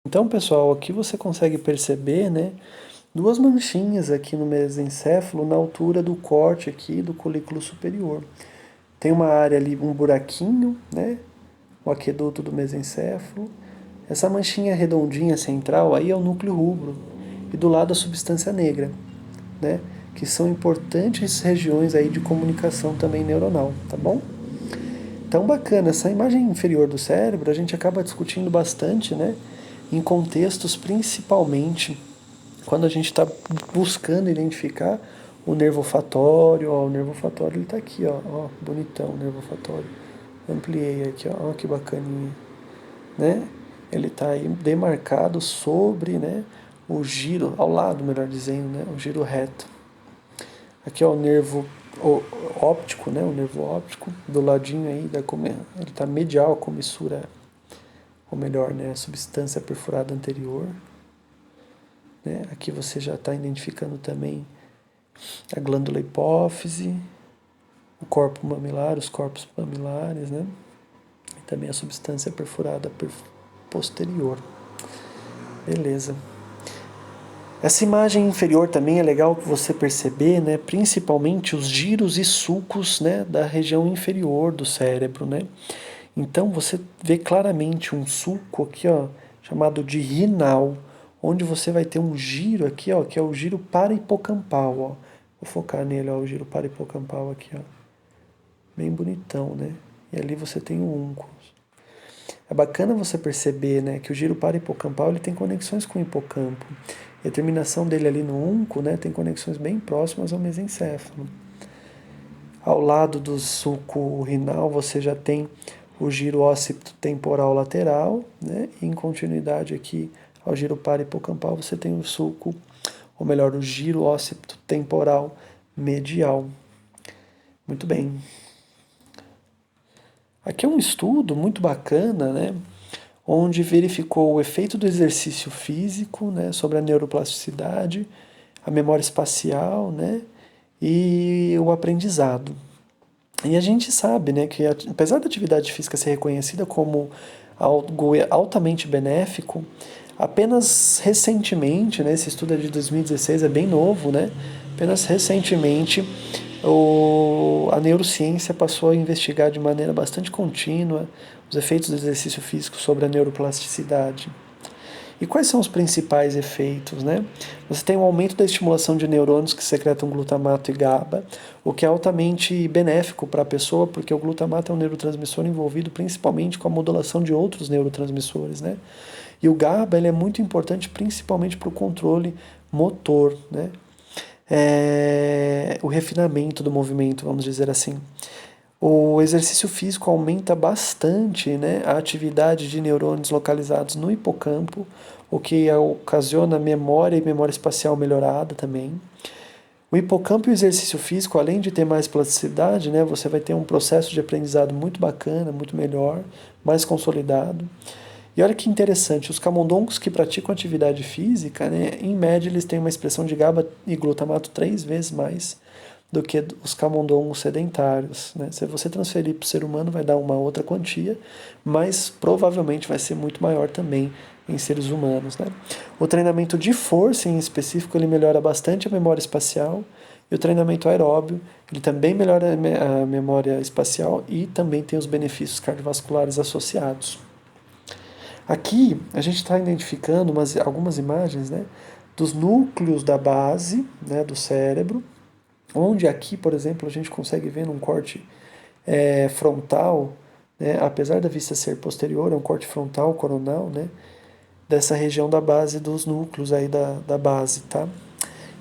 Então, pessoal, aqui você consegue perceber, né, duas manchinhas aqui no mesencéfalo na altura do corte aqui do colículo superior. Tem uma área ali, um buraquinho, né, o aqueduto do mesencéfalo. Essa manchinha redondinha central aí é o núcleo rubro e do lado a substância negra, né, que são importantes regiões aí de comunicação também neuronal, tá bom? Então, bacana, essa imagem inferior do cérebro a gente acaba discutindo bastante, né, em contextos principalmente quando a gente está buscando identificar o nervo olfatório. Ó, o nervo olfatório ele está aqui, ó, bonitão o nervo olfatório. Ampliei aqui, ó que bacaninha, né? Ele está aí demarcado sobre, né, o giro, ao lado, melhor dizendo, né, o giro reto. Aqui, ó, o nervo óptico, né, o nervo óptico, do ladinho aí, ele está medial à comissura, ou melhor, né, a substância perfurada anterior. Né? Aqui você já está identificando também a glândula hipófise, o corpo mamilar, os corpos mamilares, né? E também a substância perfurada posterior. Beleza. Essa imagem inferior também é legal você perceber, né, principalmente os giros e sulcos, né, da região inferior do cérebro, né? Então você vê claramente um sulco aqui, ó, chamado de rinal, onde você vai ter um giro aqui, ó, que é o giro parahipocampal, ó. Vou focar nele, ó, o giro parahipocampal aqui, ó. Bem bonitão, né? E ali você tem o únculus. É bacana você perceber, né, que o giro parahipocampal ele tem conexões com o hipocampo. E a terminação dele ali no únculo, né, tem conexões bem próximas ao mesencéfalo. Ao lado do sulco rinal você já tem o giro ósseo temporal lateral, né? E em continuidade aqui ao giro parahipocampal você tem o sulco, ou melhor, o giro ósseo temporal medial. Muito bem. Aqui é um estudo muito bacana, né? Onde verificou o efeito do exercício físico, né, sobre a neuroplasticidade, a memória espacial, né, e o aprendizado. E a gente sabe, né, que apesar da atividade física ser reconhecida como algo altamente benéfico, apenas recentemente, né, esse estudo é de 2016, é bem novo, né, apenas recentemente a neurociência passou a investigar de maneira bastante contínua os efeitos do exercício físico sobre a neuroplasticidade. E quais são os principais efeitos, né? Você tem um aumento da estimulação de neurônios que secretam glutamato e GABA, o que é altamente benéfico para a pessoa, porque o glutamato é um neurotransmissor envolvido principalmente com a modulação de outros neurotransmissores, né? E o GABA ele é muito importante principalmente para o controle motor, né? O refinamento do movimento, vamos dizer assim. O exercício físico aumenta bastante, né, a atividade de neurônios localizados no hipocampo, o que ocasiona memória e memória espacial melhorada também. O hipocampo e o exercício físico, além de ter mais plasticidade, né, você vai ter um processo de aprendizado muito bacana, muito melhor, mais consolidado. E olha que interessante, os camundongos que praticam atividade física, né, em média eles têm uma expressão de GABA e glutamato 3 vezes mais do que os camundongos sedentários. Né? Se você transferir para o ser humano vai dar uma outra quantia, mas provavelmente vai ser muito maior também em seres humanos. Né? O treinamento de força em específico ele melhora bastante a memória espacial, e o treinamento aeróbio ele também melhora a memória espacial e também tem os benefícios cardiovasculares associados. Aqui a gente está identificando algumas imagens, né, dos núcleos da base, né, do cérebro, onde aqui, por exemplo, a gente consegue ver num corte frontal, né, apesar da vista ser posterior, é um corte frontal coronal, né, dessa região da base dos núcleos aí da base, tá?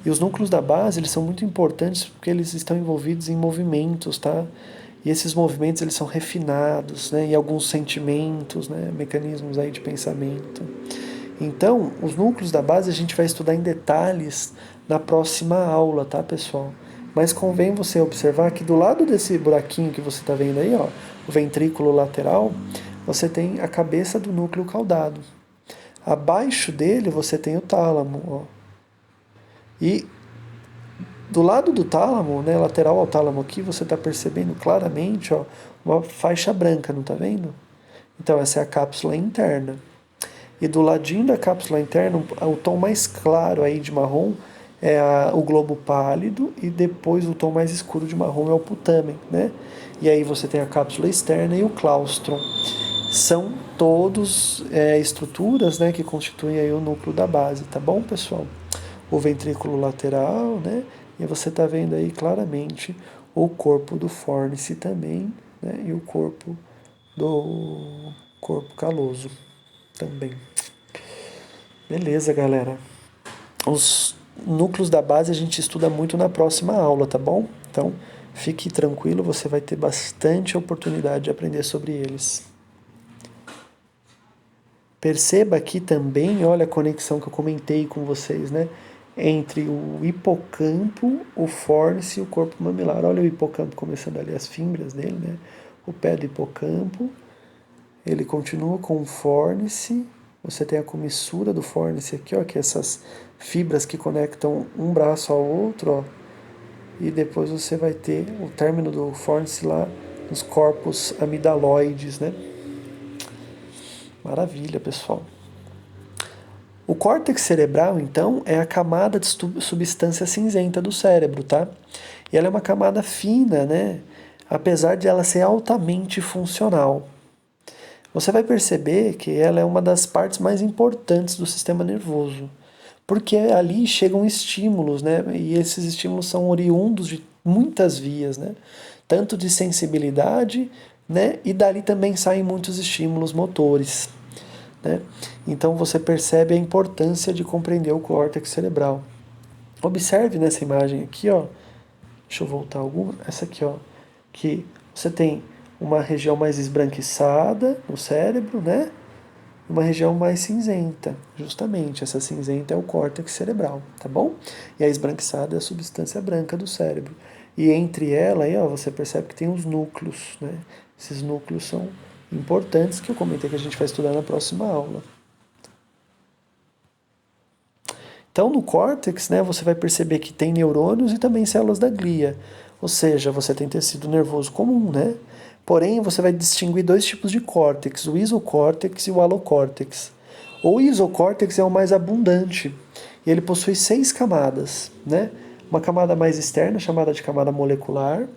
E os núcleos da base, eles são muito importantes porque eles estão envolvidos em movimentos, tá? E esses movimentos, eles são refinados, né? E alguns sentimentos, né? Mecanismos aí de pensamento. Então, os núcleos da base a gente vai estudar em detalhes na próxima aula, tá, pessoal? Mas convém você observar que do lado desse buraquinho que você está vendo aí, ó, o ventrículo lateral, você tem a cabeça do núcleo caudado. Abaixo dele você tem o tálamo, ó. E do lado do tálamo, né, lateral ao tálamo aqui, você está percebendo claramente, ó, uma faixa branca, não está vendo? Então essa é a cápsula interna. E do ladinho da cápsula interna, o tom mais claro aí de marrom é o globo pálido, e depois o tom mais escuro de marrom é o putamen, né? E aí você tem a cápsula externa e o claustron. São todos estruturas, né, que constituem aí o núcleo da base, tá bom, pessoal? O ventrículo lateral, né? E você está vendo aí claramente o corpo do fórnice também, né? E o corpo do corpo caloso também. Beleza, galera. Os núcleos da base a gente estuda muito na próxima aula, tá bom? Então, fique tranquilo, você vai ter bastante oportunidade de aprender sobre eles. Perceba aqui também, olha a conexão que eu comentei com vocês, né? Entre o hipocampo, o fórnice e o corpo mamilar. Olha o hipocampo começando ali, as fímbrias dele, né? O pé do hipocampo, ele continua com o fórnice. Você tem a comissura do fórnice aqui, ó, que é essas fibras que conectam um braço ao outro, ó. E depois você vai ter o término do fórnice lá nos corpos amidaloides, né? Maravilha, pessoal. O córtex cerebral, então, é a camada de substância cinzenta do cérebro, tá? E ela é uma camada fina, né? Apesar de ela ser altamente funcional. Você vai perceber que ela é uma das partes mais importantes do sistema nervoso, porque ali chegam estímulos, né? E esses estímulos são oriundos de muitas vias, né? Tanto de sensibilidade, né? E dali também saem muitos estímulos motores, né? Então você percebe a importância de compreender o córtex cerebral. Observe nessa imagem aqui, ó. Deixa eu voltar alguma. Essa aqui, ó. Que você tem uma região mais esbranquiçada no cérebro, né? Uma região mais cinzenta. Justamente, essa cinzenta é o córtex cerebral, tá bom? E a esbranquiçada é a substância branca do cérebro. E entre ela, aí, ó, você percebe que tem os núcleos, né? Esses núcleos são importantes, que eu comentei que a gente vai estudar na próxima aula. Então, no córtex, né, você vai perceber que tem neurônios e também células da glia. Ou seja, você tem tecido nervoso comum, né? Porém, você vai distinguir dois tipos de córtex, o isocórtex e o alocórtex. O isocórtex é o mais abundante e ele possui 6 camadas, né? Uma camada mais externa, chamada de camada molecular,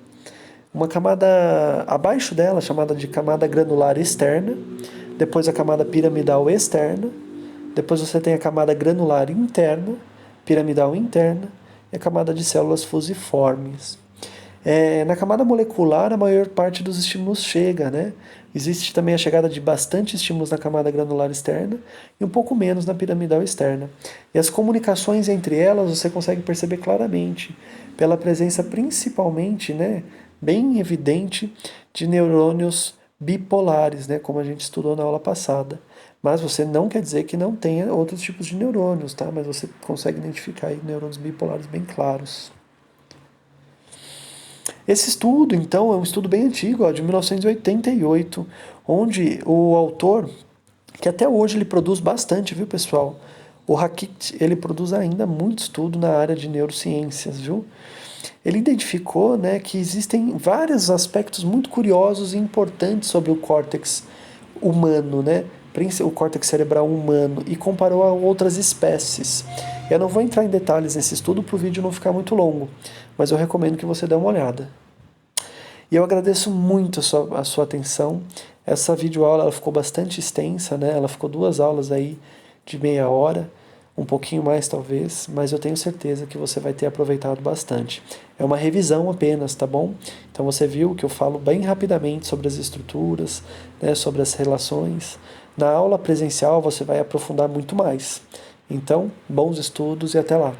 uma camada abaixo dela, chamada de camada granular externa, depois a camada piramidal externa, depois você tem a camada granular interna, piramidal interna, e a camada de células fusiformes. Na camada molecular, a maior parte dos estímulos chega, né? Existe também a chegada de bastante estímulos na camada granular externa e um pouco menos na piramidal externa. E as comunicações entre elas você consegue perceber claramente, pela presença principalmente, né, bem evidente, de neurônios bipolares, né, como a gente estudou na aula passada. Mas você não quer dizer que não tenha outros tipos de neurônios, tá? Mas você consegue identificar aí neurônios bipolares bem claros. Esse estudo, então, é um estudo bem antigo, ó, de 1988, onde o autor, que até hoje ele produz bastante, viu, pessoal? O Hackett, ele produz ainda muito estudo na área de neurociências, viu? Ele identificou, né, que existem vários aspectos muito curiosos e importantes sobre o córtex humano, né? O córtex cerebral humano, e comparou a outras espécies. Eu não vou entrar em detalhes nesse estudo para o vídeo não ficar muito longo, mas eu recomendo que você dê uma olhada. E eu agradeço muito a sua atenção. Essa videoaula ela ficou bastante extensa, né? Ela ficou 2 aulas aí de meia hora, um pouquinho mais talvez, mas eu tenho certeza que você vai ter aproveitado bastante. É uma revisão apenas, tá bom? Então você viu que eu falo bem rapidamente sobre as estruturas, né, sobre as relações. Na aula presencial você vai aprofundar muito mais. Então, bons estudos e até lá!